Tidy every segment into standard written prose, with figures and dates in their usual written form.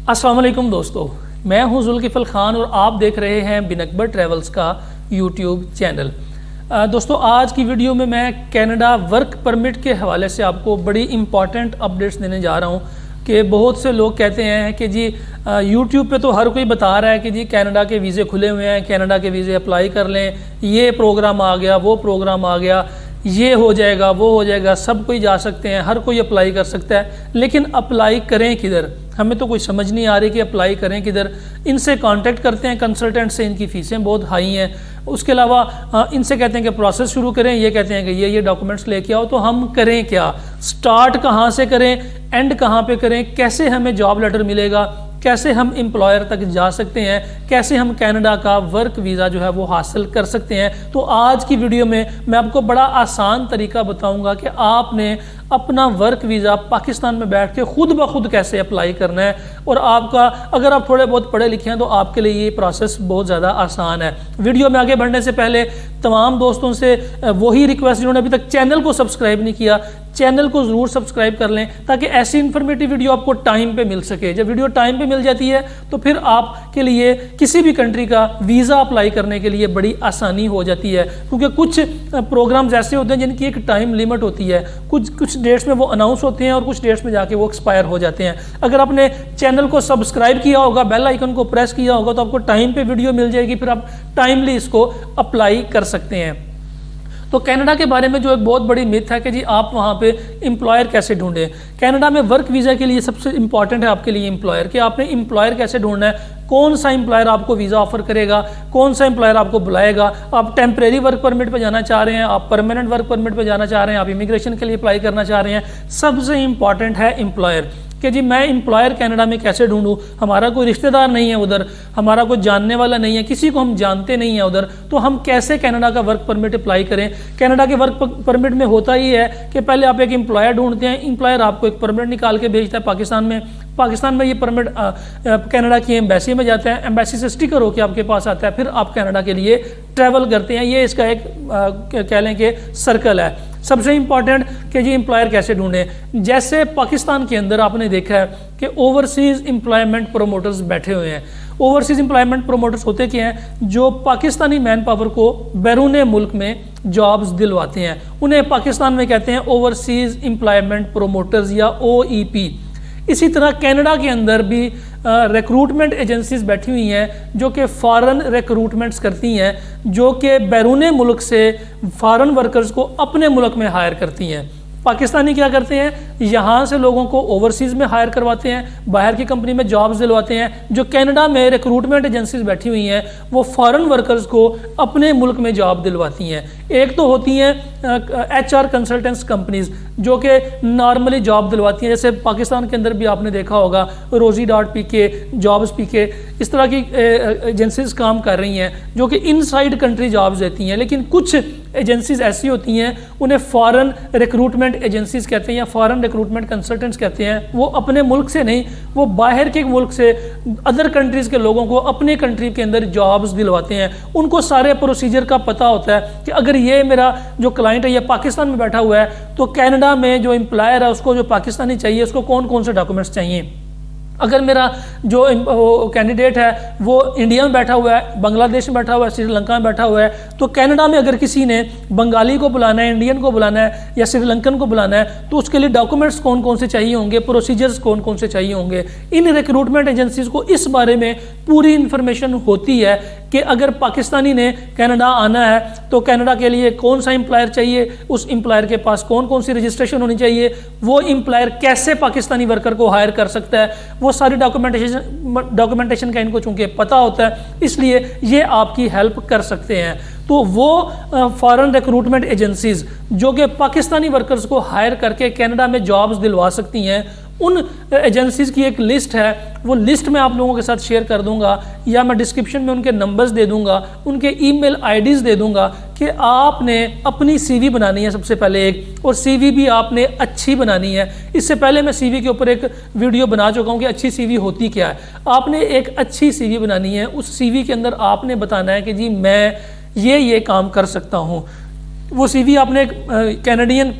अस्सलाम वालेकुम दोस्तों, मैं हूं जुल्किफल खान और आप देख रहे हैं बिन अकबर ट्रैवल्स का यूट्यूब चैनल। दोस्तों, आज की वीडियो में मैं कनाडा वर्क परमिट के हवाले से आपको बड़ी इम्पॉर्टेंट अपडेट्स देने जा रहा हूं कि बहुत से लोग कहते हैं कि जी यूट्यूब पे तो हर कोई बता रहा है कि जी कनाडा के वीज़े खुले हुए हैं, कनाडा के वीज़े अप्लाई कर लें, ये प्रोग्राम आ गया, वो प्रोग्राम आ गया, ये हो जाएगा, वो हो जाएगा, सब कोई जा सकते हैं, हर कोई अप्लाई कर सकता है। लेकिन अप्लाई करें किधर, हमें तो कोई समझ नहीं आ रही कि अप्लाई करें किधर। इनसे कांटेक्ट करते हैं कंसल्टेंट से, इनकी फ़ीसें बहुत हाई हैं। उसके अलावा इनसे कहते हैं कि प्रोसेस शुरू करें, ये कहते हैं कि ये डॉक्यूमेंट्स लेके आओ। तो हम करें क्या, स्टार्ट कहाँ से करें, एंड कहाँ पे करें, कैसे हमें जॉब लेटर मिलेगा, कैसे हम एम्प्लॉयर तक जा सकते हैं, कैसे हम कनाडा का वर्क वीज़ा जो है वो हासिल कर सकते हैं। तो आज की वीडियो में मैं आपको बड़ा आसान तरीका बताऊंगा कि आपने अपना वर्क वीज़ा पाकिस्तान में बैठ के खुद ब खुद कैसे अप्लाई करना है। और आपका, अगर आप थोड़े बहुत पढ़े लिखे हैं तो आपके लिए ये प्रोसेस बहुत ज़्यादा आसान है। वीडियो में आगे बढ़ने से पहले तमाम दोस्तों से वही रिक्वेस्ट जिन्होंने अभी तक चैनल को सब्सक्राइब नहीं किया, चैनल को ज़रूर सब्सक्राइब कर लें ताकि ऐसी इन्फॉर्मेटिव वीडियो आपको टाइम पे मिल सके। जब वीडियो टाइम पे मिल जाती है तो फिर आपके लिए किसी भी कंट्री का वीज़ा अप्लाई करने के लिए बड़ी आसानी हो जाती है, क्योंकि कुछ प्रोग्राम्स ऐसे होते हैं जिनकी एक टाइम लिमिट होती है। कुछ डेट्स में वो अनाउंस होते हैं और कुछ डेट्स में जाके वो एक्सपायर हो जाते हैं। अगर आपने चैनल को सब्सक्राइब किया होगा, बेल आइकन को प्रेस किया होगा, तो आपको टाइम पे वीडियो मिल जाएगी, फिर आप टाइमली इसको अप्लाई कर सकते हैं। तो कनाडा के बारे में जो एक बहुत बड़ी मिथ है कि जी आप वहाँ पे एम्प्लॉयर कैसे ढूंढें। कनाडा में वर्क वीज़ा के लिए सबसे इंपॉर्टेंट है आपके लिए एम्प्लॉयर, कि आपने एम्प्लॉयर कैसे ढूंढना है, कौन सा एम्प्लॉयर आपको वीज़ा ऑफर करेगा, कौन सा एम्प्लॉयर आपको बुलाएगा। आप टेम्परेरी वर्क परमिट पे जाना चाह रहे हैं, आप परमानेंट वर्क परमिट पे जाना चाह रहे हैं, आप इमिग्रेशन के लिए अप्लाई करना चाह रहे हैं, सबसे इंपॉर्टेंट है एम्प्लॉयर। कि जी मैं एम्प्लॉयर कनाडा में कैसे ढूंढूं, हमारा कोई रिश्तेदार नहीं है उधर, हमारा कोई जानने वाला नहीं है, किसी को हम जानते नहीं है उधर, तो हम कैसे कनाडा का वर्क परमिट अप्लाई करें। कनाडा के वर्क परमिट में होता ही है कि पहले आप एक एम्प्लॉयर ढूंढते हैं, एम्प्लॉयर आपको एक परमिट निकाल के भेजता है पाकिस्तान में ये परमिट कनाडा की एम्बेसी में जाता है, एम्बेसी से स्टिकर होकर आपके पास आता है, फिर आप कनाडा के लिए ट्रैवल करते हैं। ये इसका एक कह लें कि सर्कल है। सबसे इंपॉर्टेंट कि जी एम्प्लॉयर कैसे ढूंढें। जैसे पाकिस्तान के अंदर आपने देखा है कि ओवरसीज़ एम्प्लॉयमेंट प्रोमोटर्स बैठे हुए हैं। ओवरसीज़ एम्प्लॉयमेंट प्रोमोटर्स होते क्या हैं, जो पाकिस्तानी मैन पावर को बैरून मुल्क में जॉब्स दिलवाते हैं। उन्हें पाकिस्तान में कहते हैं ओवरसीज़ एम्प्लॉयमेंट प्रोमोटर्स या OEP। इसी तरह कनाडा के अंदर भी रिक्रूटमेंट एजेंसीज बैठी हुई हैं जो कि फ़ॉरेन रिक्रूटमेंट्स करती हैं, जो कि बैरून मुल्क से फ़ॉरेन वर्कर्स को अपने मुल्क में हायर करती हैं। पाकिस्तानी क्या करते हैं, यहाँ से लोगों को ओवरसीज़ में हायर करवाते हैं, बाहर की कंपनी में जॉब्स दिलवाते हैं। जो कनाडा में रिक्रूटमेंट एजेंसीज बैठी हुई हैं वो फॉरेन वर्कर्स को अपने मुल्क में जॉब दिलवाती हैं। एक तो होती हैं HR कंसल्टेंट्स कंपनीज जो कि नॉर्मली जॉब दिलवाती हैं, जैसे पाकिस्तान के अंदर भी आपने देखा होगा Rosie.pk, JobsPK, इस तरह की एजेंसीज काम कर रही हैं जो कि इनसाइड कंट्री जॉब्स देती हैं। लेकिन कुछ एजेंसीज ऐसी होती हैं, उन्हें फॉरेन रिक्रूटमेंट एजेंसीज कहते हैं या फॉरेन रिक्रूटमेंट कंसल्टेंट्स कहते हैं। वो अपने मुल्क से नहीं, वो बाहर के मुल्क से, अदर कंट्रीज़ के लोगों को अपने कंट्री के अंदर जॉब्स दिलवाते हैं। उनको सारे प्रोसीजर का पता होता है कि अगर ये मेरा जो क्लाइंट है ये पाकिस्तान में बैठा हुआ है तो कनाडा में जो एम्प्लॉयर है उसको जो पाकिस्तानी चाहिए उसको कौन कौन से डॉक्यूमेंट्स चाहिए। अगर मेरा जो कैंडिडेट है वो इंडिया में बैठा हुआ है, बांग्लादेश में बैठा हुआ है, श्रीलंका में बैठा हुआ है, तो कनाडा में अगर किसी ने बंगाली को बुलाना है, इंडियन को बुलाना है या श्रीलंकन को बुलाना है तो उसके लिए डॉक्यूमेंट्स कौन कौन से चाहिए होंगे, प्रोसीजर्स कौन कौन से चाहिए होंगे। इन रिक्रूटमेंट एजेंसीज को इस बारे में पूरी इन्फॉर्मेशन होती है कि अगर पाकिस्तानी ने कनाडा आना है तो कनाडा के लिए कौन सा एम्प्लॉयर चाहिए, उस एम्प्लॉयर के पास कौन कौन सी रजिस्ट्रेशन होनी चाहिए, वो एम्प्लॉयर कैसे पाकिस्तानी वर्कर को हायर कर सकता है, वो सारी डॉक्यूमेंटेशन का इनको चूंकि पता होता है, इसलिए ये आपकी हेल्प कर सकते हैं। तो वो फॉरेन रिक्रूटमेंट एजेंसीज जो कि पाकिस्तानी वर्कर्स को हायर करके कनाडा में जॉब्स दिलवा सकती हैं, उन एजेंसीज की एक लिस्ट है। वो लिस्ट मैं आप लोगों के साथ शेयर कर दूंगा या मैं डिस्क्रिप्शन में उनके नंबर्स दे दूंगा, उनके ईमेल आईडीज़ दे दूंगा कि आपने अपनी CV बनानी है सबसे पहले एक, और CV भी आपने अच्छी बनानी है। इससे पहले मैं CV के ऊपर एक वीडियो बना चुका हूँ कि अच्छी CV होती क्या है। आपने एक अच्छी CV बनानी है, उस CV के अंदर आपने बताना है कि जी मैं ये काम कर सकता हूँ। वो CV आपने कैनेडियन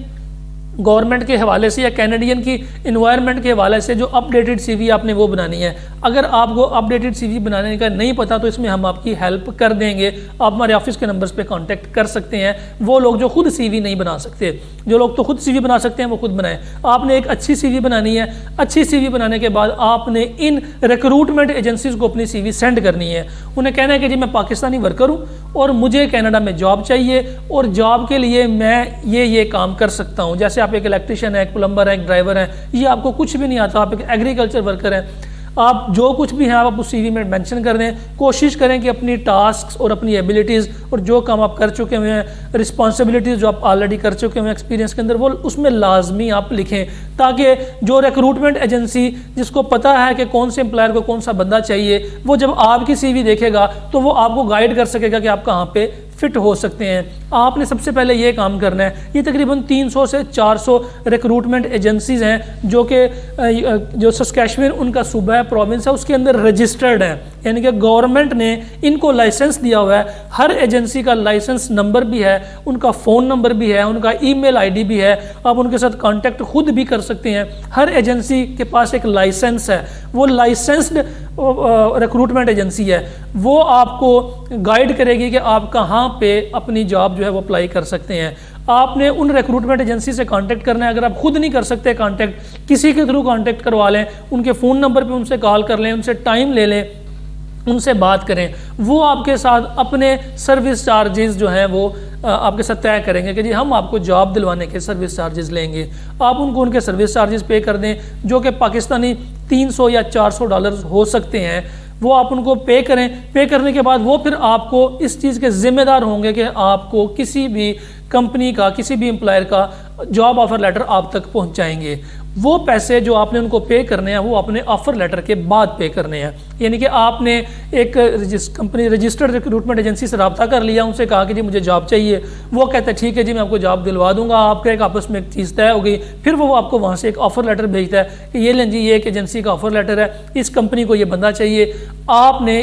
गवर्नमेंट के हवाले से या कैनेडियन की इन्वायरमेंट के हवाले से जो अपडेटेड CV आपने वो बनानी है। اگر آپ کو اپڈیٹڈ سی وی بنانے کا نہیں پتا تو اس میں ہم آپ کی ہیلپ کر دیں گے. آپ ہمارے آفس کے نمبرز پہ کانٹیکٹ کر سکتے ہیں. وہ لوگ جو خود سی وی نہیں بنا سکتے, جو لوگ تو خود سی وی بنا سکتے ہیں وہ خود بنائیں. آپ نے ایک اچھی سی وی بنانی ہے. اچھی سی وی بنانے کے بعد آپ نے ان ریکروٹمنٹ ایجنسیز کو اپنی سی وی سینڈ کرنی ہے. انہیں کہنا ہے کہ جی میں پاکستانی ورکر ہوں اور مجھے کینیڈا میں جاب چاہیے, اور جاب کے لیے میں یہ کام کر سکتا ہوں. جیسے آپ ایک الیکٹریشین ہیں, ایک پلمبر ہیں, ایک ڈرائیور ہیں, یہ آپ کو کچھ بھی نہیں آتا, آپ ایک ایگریکلچر ورکر ہیں, آپ جو کچھ بھی ہیں آپ اس سی وی میں مینشن کر دیں. کوشش کریں کہ اپنی ٹاسکس اور اپنی ایبلٹیز اور جو کام آپ کر چکے ہوئے ہیں, رسپانسبلٹیز جو آپ آلریڈی کر چکے ہوئے ہیں ایکسپیرینس کے اندر, وہ اس میں لازمی آپ لکھیں, تاکہ جو ریکروٹمنٹ ایجنسی جس کو پتہ ہے کہ کون سے امپلائر کو کون سا بندہ چاہیے, وہ جب آپ کی سی وی دیکھے گا تو وہ آپ کو گائیڈ کر سکے گا کہ آپ کہاں پہ فٹ ہو سکتے ہیں. آپ نے سب سے پہلے یہ کام کرنا ہے. یہ تقریباً 300 سے 400 ریکروٹمنٹ ایجنسیز ہیں جو کہ جو سسکیچوین ان کا صوبہ ہے, پروونس ہے, اس کے اندر رجسٹرڈ ہیں, یعنی کہ گورنمنٹ نے ان کو لائسنس دیا ہوا ہے. ہر ایجنسی کا لائسنس نمبر بھی ہے, ان کا فون نمبر بھی ہے, ان کا ای میل آئی ڈی بھی ہے. آپ ان کے ساتھ کانٹیکٹ خود بھی کر سکتے ہیں. ہر ایجنسی کے پاس ایک لائسنس ہے, وہ لائسنسڈ ریکروٹمنٹ ایجنسی ہے. وہ آپ کو گائیڈ کرے گی کہ آپ کہاں پہ اپنی جاب جو ہے وہ اپلائی کر سکتے ہیں. آپ نے ان ریکروٹمنٹ ایجنسی سے کانٹیکٹ کرنا ہے. اگر آپ خود نہیں کر سکتے کانٹیکٹ, کسی کے تھرو کانٹیکٹ کروا لیں, ان کے فون نمبر پہ ان سے کال کر لیں, ان سے ٹائم لے لیں, ان سے بات کریں. وہ آپ کے ساتھ اپنے سروس چارجز جو ہیں وہ آپ کے ساتھ طے کریں گے کہ جی ہم آپ کو جاب دلوانے کے سروس چارجز لیں گے. آپ ان کو ان کے سروس چارجز پے کر دیں, جو کہ پاکستانی 300 یا 400 ڈالرز ہو سکتے ہیں. وہ آپ ان کو پے کریں. پے کرنے کے بعد وہ پھر آپ کو اس چیز کے ذمہ دار ہوں گے کہ آپ کو کسی بھی کمپنی کا, کسی بھی امپلائر کا جاب آفر لیٹر آپ تک پہنچائیں گے. وہ پیسے جو آپ نے ان کو پے کرنے ہیں وہ اپنے آفر لیٹر کے بعد پے کرنے ہیں. یعنی کہ آپ نے ایک کمپنی رجسٹرڈ ریکروٹمنٹ ایجنسی سے رابطہ کر لیا, ان سے کہا کہ جی مجھے جاب چاہیے. وہ کہتے ہیں ٹھیک ہے جی میں آپ کو جاب دلوا دوں گا. آپ کا ایک آپس میں ایک چیز طے ہو گئی. پھر وہ آپ کو وہاں سے ایک آفر لیٹر بھیجتا ہے کہ یہ لیں جی یہ ایک ایجنسی کا آفر لیٹر ہے, اس کمپنی کو یہ بندہ چاہیے. آپ نے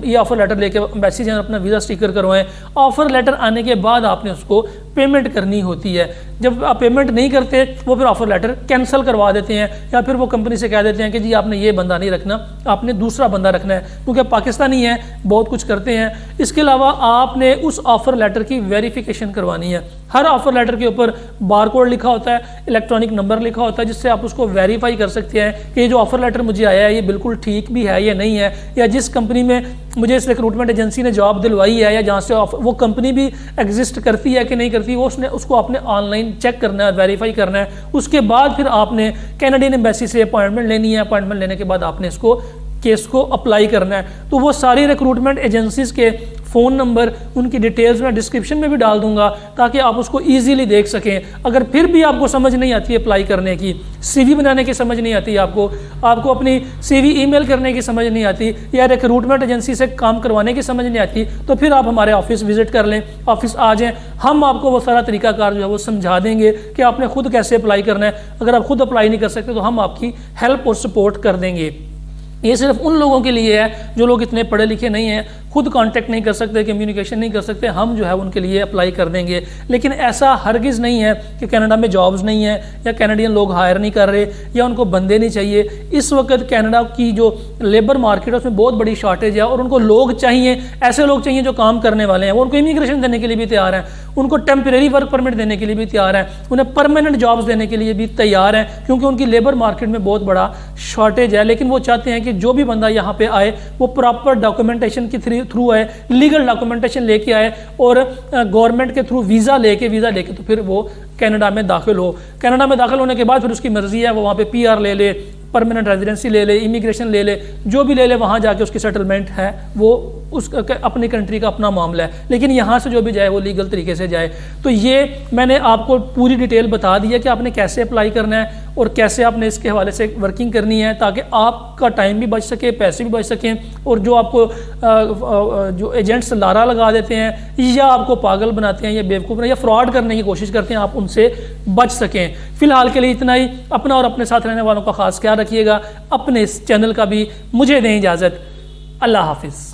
یہ آفر لیٹر لے کے ایمبیسی جانا, اپنا ویزا اسٹیکر کروائیں. آفر لیٹر آنے کے بعد آپ نے اس کو پیمنٹ کرنی ہوتی ہے. جب آپ پیمنٹ نہیں کرتے وہ پھر آفر لیٹر کینسل کروا دیتے ہیں, یا پھر وہ کمپنی سے کہہ دیتے ہیں کہ جی آپ نے یہ بندہ نہیں رکھنا, آپ نے دوسرا بندہ رکھنا ہے, کیونکہ پاکستانی ہیں, بہت کچھ کرتے ہیں. اس کے علاوہ آپ نے اس آفر لیٹر کی ویریفیکیشن کروانی ہے. ہر آفر لیٹر کے اوپر بار کوڈ لکھا ہوتا ہے, الیکٹرانک نمبر لکھا ہوتا ہے, جس سے آپ اس کو ویریفائی کر سکتے ہیں کہ یہ جو آفر لیٹر مجھے آیا ہے یہ بالکل ٹھیک بھی ہے یا نہیں ہے, یا جس کمپنی میں مجھے اس ریکروٹمنٹ ایجنسی نے جاب دلوائی ہے یا جہاں سے وہ کمپنی بھی ایگزسٹ کرتی ہے کہ نہیں کرتی, وہ اس کو آپ نے آن لائن چیک کرنا ہے, ویریفائی کرنا ہے. اس کے بعد پھر آپ نے کینیڈین ایمبیسی سے اپوائنٹمنٹ لینی ہے. اپوائنٹمنٹ لینے کے بعد آپ نے اس کو کیس کو اپلائی کرنا ہے. تو وہ ساری ریکروٹمنٹ ایجنسیز کے فون نمبر, ان کی ڈیٹیلز میں ڈسکرپشن میں بھی ڈال دوں گا تاکہ آپ اس کو ایزیلی دیکھ سکیں. اگر پھر بھی آپ کو سمجھ نہیں آتی اپلائی کرنے کی, سی وی بنانے کی سمجھ نہیں آتی, آپ کو اپنی سی وی ای میل کرنے کی سمجھ نہیں آتی, یا ریکروٹمنٹ ایجنسی سے کام کروانے کی سمجھ نہیں آتی, تو پھر آپ ہمارے آفس وزٹ کر لیں, آفس آ جائیں. ہم آپ کو وہ سارا طریقہ کار جو ہے وہ سمجھا دیں گے کہ آپ نے خود کیسے اپلائی کرنا ہے. اگر آپ خود اپلائی نہیں کر سکتے تو ہم آپ کی ہیلپ اور سپورٹ کر دیں گے. یہ صرف ان لوگوں کے لیے ہے جو لوگ اتنے پڑھے لکھے نہیں ہیں, خود کانٹیکٹ نہیں کر سکتے, کمیونیکیشن نہیں کر سکتے. ہم جو ہے ان کے لیے اپلائی کر دیں گے. لیکن ایسا ہرگز نہیں ہے کہ کینیڈا میں جابز نہیں ہیں, یا کینیڈین لوگ ہائر نہیں کر رہے, یا ان کو بندے نہیں چاہیے. اس وقت کینیڈا کی جو لیبر مارکیٹ ہے اس میں بہت بڑی شارٹیج ہے, اور ان کو لوگ چاہیے, ایسے لوگ چاہیے جو کام کرنے والے ہیں. وہ ان کو امیگریشن دینے کے لیے بھی تیار ہیں, ان کو ٹیمپریری ورک پرمٹ دینے کے لیے بھی تیار ہیں, انہیں پرماننٹ جابز دینے کے لیے بھی تیار ہیں, کیونکہ ان کی لیبر مارکیٹ میں بہت بڑا شارٹیج ہے. لیکن وہ چاہتے ہیں کہ جو بھی بندہ یہاں پہ آئے وہ پراپر ڈاکومنٹیشن کے تھرو آئے, لیگل ڈاکومنٹیشن لے کے آئے, اور گورنمنٹ کے تھرو ویزا لے کے تو پھر وہ کینیڈا میں داخل ہو. کینیڈا میں داخل ہونے کے بعد پھر اس کی مرضی ہے, وہ وہاں پہ پی آر لے لے, پرماننٹ ریزیڈنسی لے لے, امیگریشن لے لے, جو بھی لے لے, وہاں جا کے اس کی سیٹلمنٹ ہے, وہ اس اپنی کنٹری کا اپنا معاملہ ہے. لیکن یہاں سے جو بھی جائے وہ لیگل طریقے سے جائے. تو یہ میں نے آپ کو پوری ڈیٹیل بتا دی ہے کہ آپ نے کیسے اپلائی کرنا ہے اور کیسے آپ نے اس کے حوالے سے ورکنگ کرنی ہے, تاکہ آپ کا ٹائم بھی بچ سکے, پیسے بھی بچ سکیں, اور جو آپ کو جو ایجنٹس لارا لگا دیتے ہیں یا آپ کو پاگل بناتے ہیں یا بیوقوف بناتے ہیں یا فراڈ کرنے کی کوشش کرتے ہیں, آپ ان سے بچ سکیں. فی الحال کے لیے اتنا ہی. اپنا اور اپنے ساتھ رہنے والوں کا خاص خیال رکھیے گا. اپنے اس چینل کا بھی مجھے دیں اجازت. اللہ حافظ.